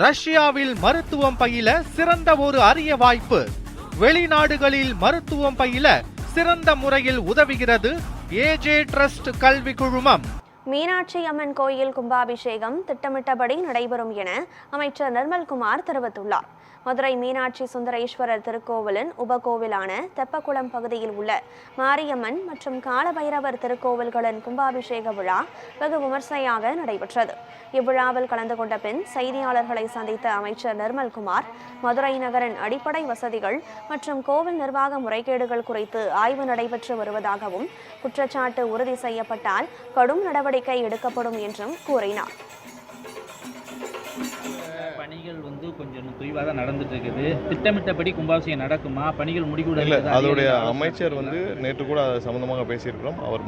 ரஷ்யாவில் மருத்துவம் பயில சிறந்த ஒரு அரிய வாய்ப்பு. வெளிநாடுகளில் மருத்துவம் பயில சிறந்த முறையில் உதவுகிறது ஏஜே ட்ரஸ்ட் கல்வி குழுமம். மீனாட்சி அம்மன் கோயில் கும்பாபிஷேகம் திட்டமிட்டபடி நடைபெறும் என அமைச்சர் நிர்மல்குமார் தெரிவித்துள்ளார். மதுரை மீனாட்சி சுந்தரேஸ்வரர் திருக்கோவிலின் உபகோவிலான தெப்பக்குளம் பகுதியில் உள்ள மாரியம்மன் மற்றும் காலபைரவர் திருக்கோவில்களின் கும்பாபிஷேக விழா வெகு விமர்சையாக நடைபெற்றது. இவ்விழாவில் கலந்து கொண்ட பின் செய்தியாளர்களை சந்தித்த அமைச்சர் நிர்மல்குமார் மதுரை நகரின் அடிப்படை வசதிகள் மற்றும் கோவில் நிர்வாக முறைகேடுகள் குறித்து ஆய்வு நடைபெற்று வருவதாகவும், குற்றச்சாட்டு உறுதி செய்யப்பட்டால் கடும் நடவடிக்கை எடுக்கப்படும் என்றும் கூறினார். பணிகள் கொஞ்சம் தொய்வாக தான் நடந்துட்டு இருக்குது. திட்டமிட்டபடி கும்பாபிஷேகம் நடக்குமா? பணிகள் முடிக்கூட இல்லை, அதோடைய அமைச்சர் நேற்று கூட அது சம்மந்தமாக பேசியிருக்கிறோம். அவர்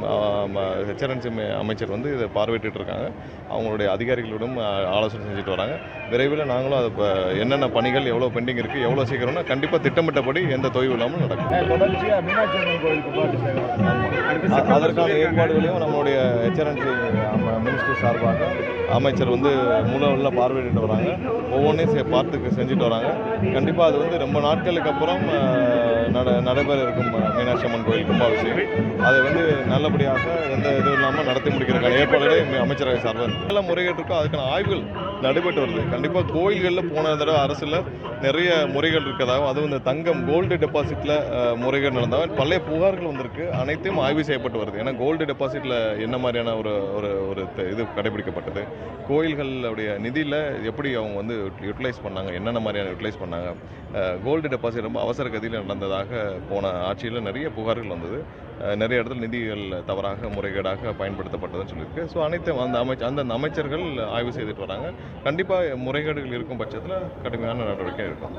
ஹெச்ஆர்என்சி அமைச்சர் இதை பார்வையிட்டு இருக்காங்க. அவங்களுடைய அதிகாரிகளிடம் ஆலோசனை செஞ்சுட்டு வராங்க. விரைவில் நாங்களும் அது என்னென்ன பணிகள் எவ்வளோ பெண்டிங் இருக்குது, எவ்வளோ சீக்கிரம்னா கண்டிப்பாக திட்டமிட்டபடி எந்த தொய்வு இல்லாமல் நடக்கும். அதற்கான ஏற்பாடுகளையும் நம்மளுடைய ஹெச்ஆர்என்சி மினிஸ்டர் சார்பாக அமைச்சர் மூல பார்வையிட்டு வராங்க. ஒவ்வொன்றையும் பார்த்து செஞ்சுட்டு வராங்க. கண்டிப்பாக அது ரொம்ப நாட்களுக்கு அப்புறம் நடைபெற இருக்கும் மீனாட்சி அம்மன் கோயில் கும்பாபிஷேகம். அதை நல்லபடியாக எந்த இதுவும் இல்லாமல் நடத்தி முடிக்கிறதுக்கான ஏற்பாடுகளை அமைச்சரவை சார்பாக நல்ல முறைகேடு இருக்கும். அதுக்கான ஆய்வுகள் நடைபெற்று வருது. கண்டிப்பாக கோயில்களில் போன தடவை அரசில் நிறைய முறைகள் இருக்கிறதாகவும், அதுவும் இந்த தங்கம் கோல்டு டெபாசிட்டில் முறைகேடு நடந்தாலும் பழைய புகார்கள் வந்திருக்கு. அனைத்தையும் ஆய்வு செய்யப்பட்டு வருது. ஏன்னா கோல்டு டெபாசிட்டில் என்ன மாதிரியான ஒரு இது கடைபிடிக்கப்பட்டது, கோயில்களுடைய நிதியில் எப்படி அவங்க யூட்டிலைஸ் பண்ணாங்க, என்னென்ன மாதிரியான யூட்டிலைஸ் பண்ணாங்க, கோல்டு டெபாசிட் ரொம்ப அவசர கதியில் நடந்ததாக போன ஆட்சியில் நிறைய புகார்கள் வந்தது. நிறைய இடத்துல நிதிகள் தவறாக முறைகேடாக பயன்படுத்தப்பட்டதுன்னு சொல்லியிருக்கு. ஸோ அனைத்தும் அந்த அமைச்சர்கள் ஆய்வு செய்துட்டு வராங்க. கண்டிப்பாக முறைகேடுகள் இருக்கும் பட்சத்தில் கடுமையான நடவடிக்கை இருக்கும்.